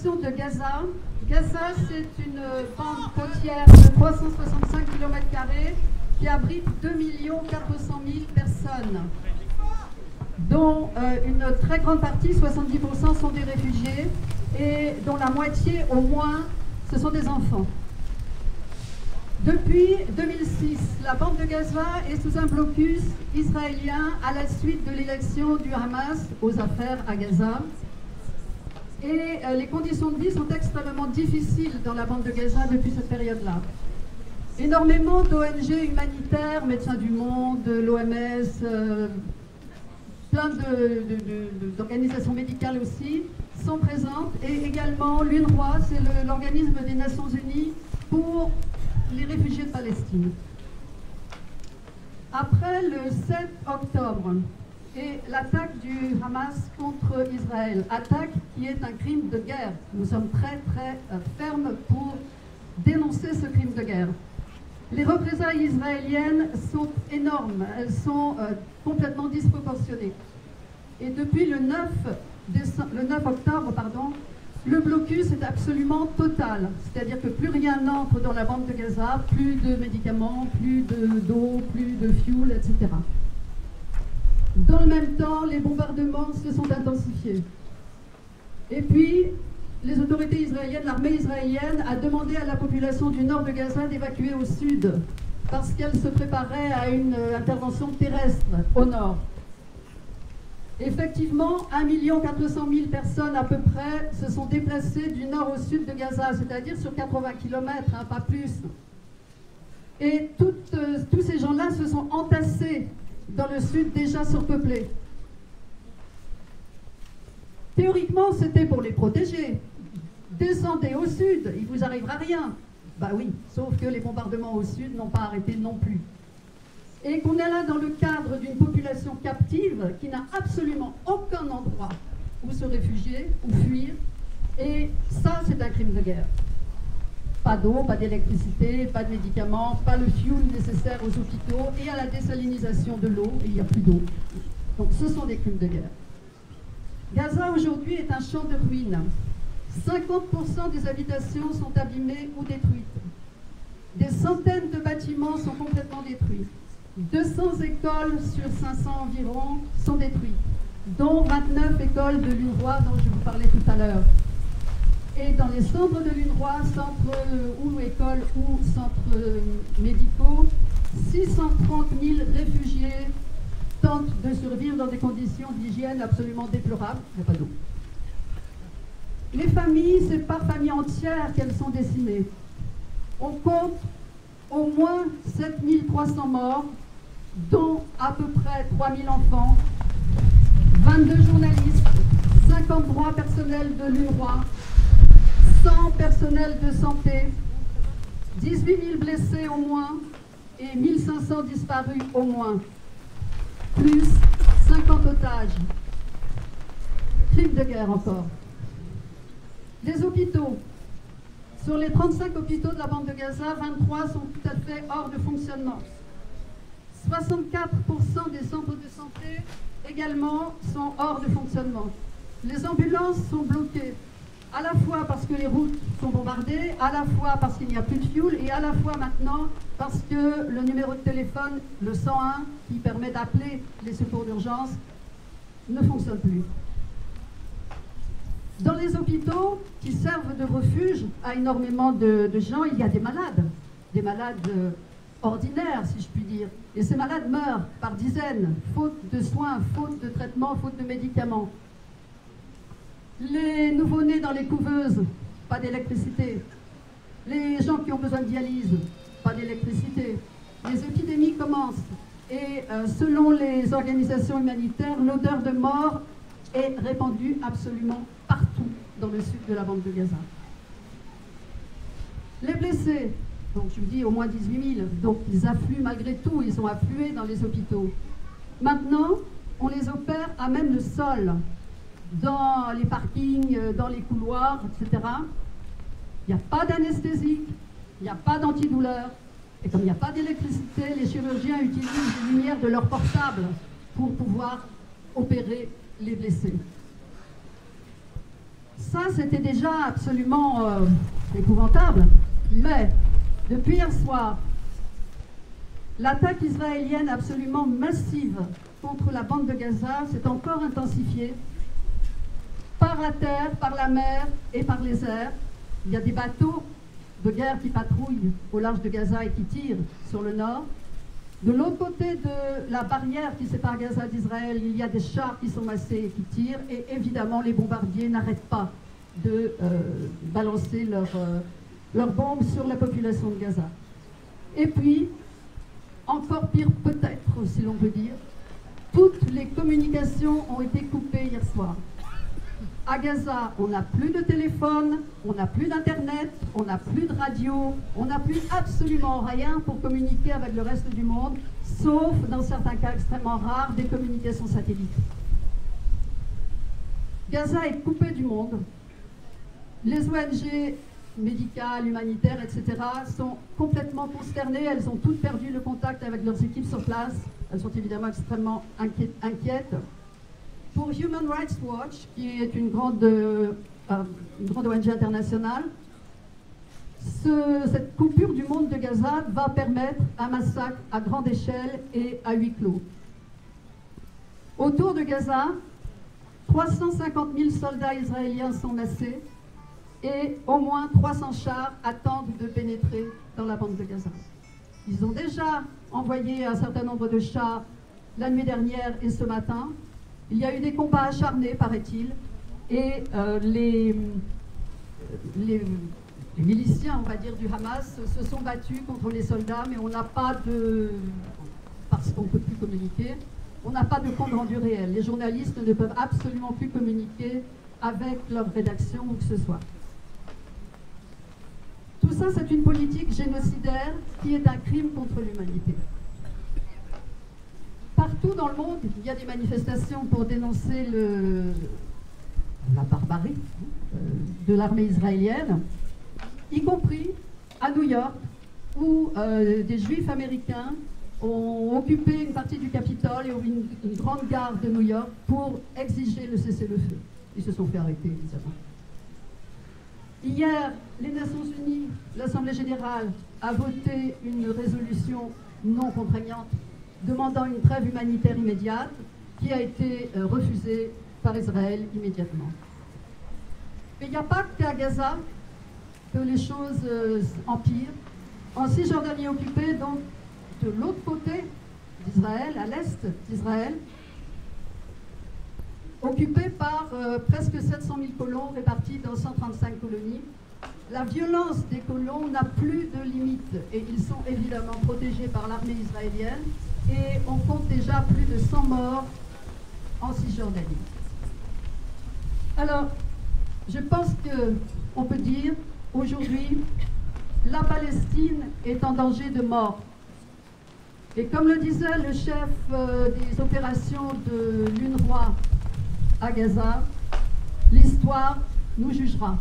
situation de Gaza. Gaza, c'est une bande côtière de 365 km² qui abrite 2 400 000 personnes, dont une très grande partie, 70%, sont des réfugiés et dont la moitié au moins, ce sont des enfants. Depuis 2006, la bande de Gaza est sous un blocus israélien à la suite de l'élection du Hamas aux affaires à Gaza. Et les conditions de vie sont extrêmement difficiles dans la bande de Gaza depuis cette période-là. Énormément d'ONG humanitaires, Médecins du Monde, l'OMS, plein d'organisations médicales aussi, sont présentes. Et également l'UNRWA, c'est l'organisme des Nations Unies pour les réfugiés de Palestine. Après le 7 octobre et l'attaque du Hamas contre Israël, attaque qui est un crime de guerre, nous sommes très fermes pour dénoncer ce crime de guerre. Les représailles israéliennes sont énormes, elles sont complètement disproportionnées. Et depuis le 9 octobre, le blocus est absolument total. C'est-à-dire que plus rien n'entre dans la bande de Gaza, plus de médicaments, plus d'eau, plus de fuel, etc. Dans le même temps, les bombardements se sont intensifiés. Et puis, les autorités israéliennes, l'armée israélienne a demandé à la population du nord de Gaza d'évacuer au sud parce qu'elle se préparait à une intervention terrestre au nord. Effectivement, 1 400 000 personnes à peu près se sont déplacées du nord au sud de Gaza, c'est-à-dire sur 80 km, pas plus. Et tous ces gens-là se sont entassés dans le sud déjà surpeuplé. Théoriquement, c'était pour les protéger. Descendez au sud, il ne vous arrivera rien. Bah oui, sauf que les bombardements au sud n'ont pas arrêté non plus. Et qu'on est là dans le cadre d'une population captive qui n'a absolument aucun endroit où se réfugier, où fuir. Et ça, c'est un crime de guerre. Pas d'eau, pas d'électricité, pas de médicaments, pas le fuel nécessaire aux hôpitaux et à la désalinisation de l'eau, et il n'y a plus d'eau. Donc ce sont des crimes de guerre. Gaza aujourd'hui est un champ de ruines. 50% des habitations sont abîmées ou détruites. Des centaines de bâtiments sont complètement détruits. 200 écoles sur 500 environ sont détruites, dont 29 écoles de l'UNRWA dont je vous parlais tout à l'heure. Et dans les centres de l'UNRWA, centres ou écoles ou centres médicaux, 630 000 réfugiés tentent de survivre dans des conditions d'hygiène absolument déplorables. Il n'y a pas d'eau. Les familles, c'est par famille entière qu'elles sont décimées. On compte au moins 7 300 morts, dont à peu près 3 000 enfants, 22 journalistes, 53 personnels de l'UNRWA, 100 personnels de santé, 18 000 blessés au moins et 1 500 disparus au moins, plus 50 otages. Crime de guerre encore. Les hôpitaux. Sur les 35 hôpitaux de la bande de Gaza, 23 sont tout à fait hors de fonctionnement. 64% des centres de santé également sont hors de fonctionnement. Les ambulances sont bloquées, à la fois parce que les routes sont bombardées, à la fois parce qu'il n'y a plus de fuel et à la fois maintenant parce que le numéro de téléphone, le 101, qui permet d'appeler les secours d'urgence, ne fonctionne plus. Dans les hôpitaux qui servent de refuge à énormément de gens, il y a des malades ordinaires, si je puis dire. Et ces malades meurent par dizaines, faute de soins, faute de traitements, faute de médicaments. Les nouveau-nés dans les couveuses, pas d'électricité. Les gens qui ont besoin de dialyse, pas d'électricité. Les épidémies commencent. Et selon les organisations humanitaires, l'odeur de mort est répandue absolument partout dans le sud de la bande de Gaza. Les blessés, donc je vous dis au moins 18 000, donc ils affluent malgré tout, ils sont afflués dans les hôpitaux. Maintenant, on les opère à même le sol, dans les parkings, dans les couloirs, etc. Il n'y a pas d'anesthésique, il n'y a pas d'antidouleur, et comme il n'y a pas d'électricité, les chirurgiens utilisent les lumières de leur portable pour pouvoir opérer les blessés. Ça, c'était déjà absolument épouvantable. Mais, depuis hier soir, l'attaque israélienne absolument massive contre la bande de Gaza s'est encore intensifiée par la terre, par la mer et par les airs. Il y a des bateaux de guerre qui patrouillent au large de Gaza et qui tirent sur le nord. De l'autre côté de la barrière qui sépare Gaza d'Israël, il y a des chars qui sont massés et qui tirent. Et évidemment, les bombardiers n'arrêtent pas de balancer leurs bombes sur la population de Gaza. Et puis, encore pire peut-être, si l'on peut dire, toutes les communications ont été coupées hier soir. À Gaza, on n'a plus de téléphone, on n'a plus d'internet, on n'a plus de radio, on n'a plus absolument rien pour communiquer avec le reste du monde, sauf dans certains cas extrêmement rares, des communications satellites. Gaza est coupé du monde. Les ONG médicales, humanitaires, etc. sont complètement consternées, elles ont toutes perdu le contact avec leurs équipes sur place, elles sont évidemment extrêmement inquiètes. Pour Human Rights Watch, qui est une grande ONG internationale, cette coupure du monde de Gaza va permettre un massacre à grande échelle et à huis clos. Autour de Gaza, 350 000 soldats israéliens sont massés et au moins 300 chars attendent de pénétrer dans la bande de Gaza. Ils ont déjà envoyé un certain nombre de chars la nuit dernière et ce matin. Il y a eu des combats acharnés, paraît-il, et les miliciens, on va dire, du Hamas se sont battus contre les soldats, mais on n'a pas de... parce qu'on ne peut plus communiquer, on n'a pas de compte rendu réel. Les journalistes ne peuvent absolument plus communiquer avec leur rédaction ou que ce soit. Tout ça, c'est une politique génocidaire qui est un crime contre l'humanité. Partout dans le monde, il y a des manifestations pour dénoncer la barbarie de l'armée israélienne, y compris à New York, où des juifs américains ont occupé une partie du Capitole et une grande gare de New York pour exiger le cessez-le-feu. Ils se sont fait arrêter, évidemment. Hier, les Nations Unies, l'Assemblée générale, a voté une résolution non contraignante demandant une trêve humanitaire immédiate qui a été refusée par Israël immédiatement. Mais il n'y a pas qu'à Gaza que les choses empirent. En Cisjordanie occupée, donc de l'autre côté d'Israël, à l'est d'Israël, occupée par presque 700 000 colons répartis dans 135 colonies, la violence des colons n'a plus de limite et ils sont évidemment protégés par l'armée israélienne et on compte déjà plus de 100 morts en Cisjordanie. Alors, je pense qu'on peut dire aujourd'hui, la Palestine est en danger de mort. Et comme le disait le chef des opérations de l'UNRWA à Gaza, l'histoire nous jugera.